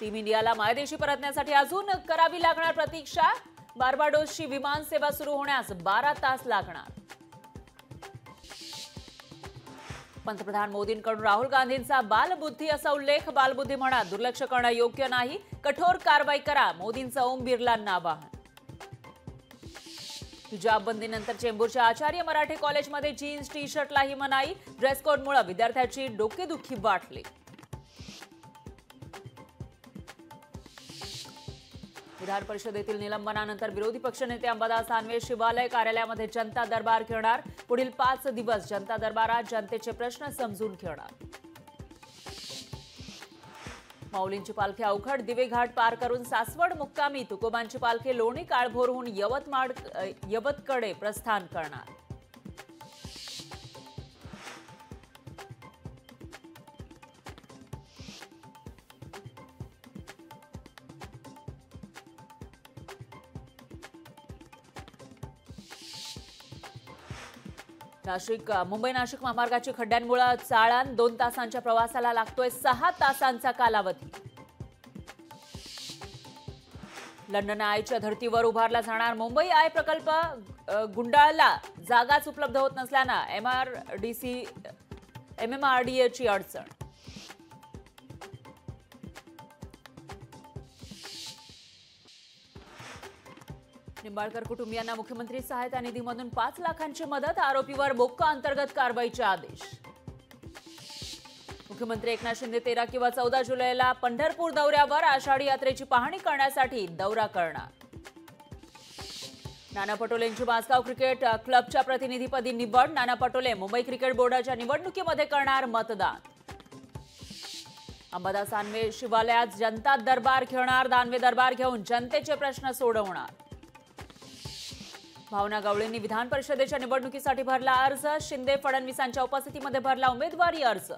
Team इंडियाला मायदेशी परतण्यासाठी अजून करावी लागणार प्रतीक्षा। बार्बाडोसची विमान सेवा सुरू होण्यास 12 तास लागणार। पंतप्रधान मोदींकडून राहुल गांधींचा बालबुद्धी असा उल्लेख। बालबुद्धी म्हणत दुर्लक्ष करणं योग्य नाही, कठोर कारवाई करा, मोदींचं ओम बिर्लांना आवाहन। हिजाब बंदीनंतर चेंबूरच्या आचार्य मराठे कॉलेजमध्ये जीन्स टी शर्टलाही मनाई। ड्रेस कोडमुळे विद्यार्थ्यांची डोकेदुखी वाढली। विधान परिषदेतील निलंबनानंतर विरोधी पक्षनेते अंबादास दानवे शिवालय कार्यालयामध्ये जनता दरबार घेणार। पुढील 5 दिवस जनता दरबारात जनतेचे प्रश्न समजून घेणार। माऊलींची पालखी अवघड दिवे घाट पार करून सासवड मुक्कामी। तुकोबांची पालखी लोणी काळभोरहून यवतकडे प्रस्थान करणार। मुंबई नाशिक महामार्गाची खड्ड्यांमुळे चाळण 2 तासांच्या प्रवासाला लागतोय 6 तासांचा कालावधी। लंडन आयच्या धर्तीवर उभारला जाणार मुंबई आय प्रकल्प गुंडाळला जागाच उपलब्ध होत नसल्यानं MMRDAची अडचण। निंबाळकर कुटुंबियांना मुख्यमंत्री सहायता निधीमधून 5 लाखांची मदत। आरोपीवर मोक्का अंतर्गत कारवाईचे आदेश। मुख्यमंत्री एकनाथ शिंदे 13 किंवा 14 जुलैला पंढरपूर दौऱ्यावर। आषाढी यात्रेची पाहणी करण्यासाठी दौरा करणार। नाना पटोलेंची मासगाव क्रिकेट क्लबच्या प्रतिनिधीपदी निवड। नाना पटोले मुंबई क्रिकेट बोर्डाच्या निवडणुकीमध्ये करणार मतदान। अंबादास दानवे शिवालयात जनता दरबार घेणार। दानवे दरबार घेऊन जनतेचे प्रश्न सोडवणार। भावना गवळींनी विधान परिषदेच्या निवडणुकीसाठी भरला अर्ज। शिंदे फडणवीसांच्या उपस्थितीमध्ये भरला उमेदवारी अर्ज।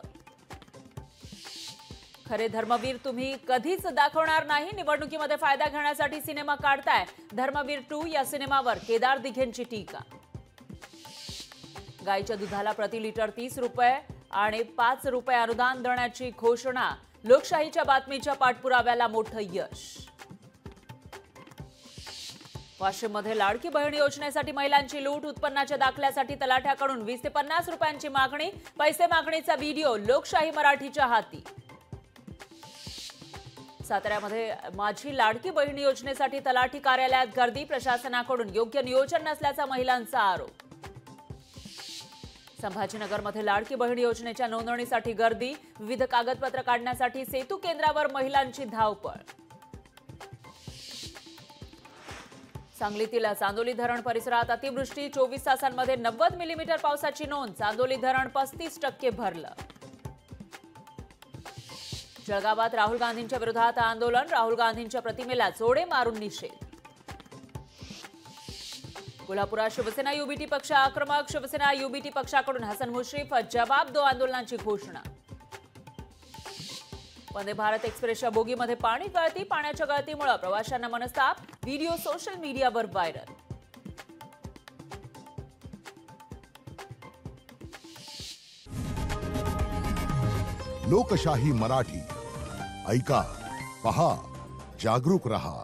खरे धर्मवीर तुम्ही कधीच दाखवणार नाही, निवडणुकीमध्ये फायदा घेण्यासाठी सिनेमा काढताय। धर्मवीर 2 या सिनेमावर केदार दिघेंची टीका। गाईच्या दुधाला प्रति लिटर 30 रुपये आणि 5 रुपये अनुदान देण्याची घोषणा। लोकशाहीच्या बातमीच्या पाठपुराव्याला मोठं यश। वाशिममध्ये लाडकी बहीण योजनेसाठी महिलांची लूट। उत्पन्नाच्या दाखल्यासाठी तलाठ्याकडून 20 ते 50 रुपयांची मागणी। पैसे मागणीचा व्हिडिओ लोकशाही मराठीच्या हाती। साताऱ्यामध्ये माझी लाडकी बहीण योजनेसाठी तलाठी कार्यालयात गर्दी। प्रशासनाकडून योग्य नियोजन नसल्याचा महिलांचा आरोप। संभाजीनगरमध्ये लाडकी बहीण योजनेच्या नोंदणीसाठी गर्दी। विविध कागदपत्र काढण्यासाठी सेतू केंद्रावर महिलांची धावपळ। सांगलीतील चांदोली धरण परिसरात अतिवृष्टी। 24 तासांमध्ये 90 मिलीमीटर पावसाची नोंद। चांदोली धरण 35% भरलं। जळगावात राहुल गांधींच्या विरोधात आंदोलन। राहुल गांधींच्या प्रतिमेला जोडे मारून निषेध। कोल्हापुरात शिवसेना युबीटी पक्ष आक्रमक। शिवसेना युबीटी पक्षाकडून हसन मुश्रीफ जवाब दो आंदोलनाची घोषणा। वंदे भारत एक्सप्रेसच्या बोगीमध्ये पाणी गळती। पाण्याच्या गळतीमुळे प्रवाशांना मनस्ताप। व्हिडिओ सोशल मीडियावर व्हायरल। लोकशाही मराठी ऐका, पहा, जागरूक रहा।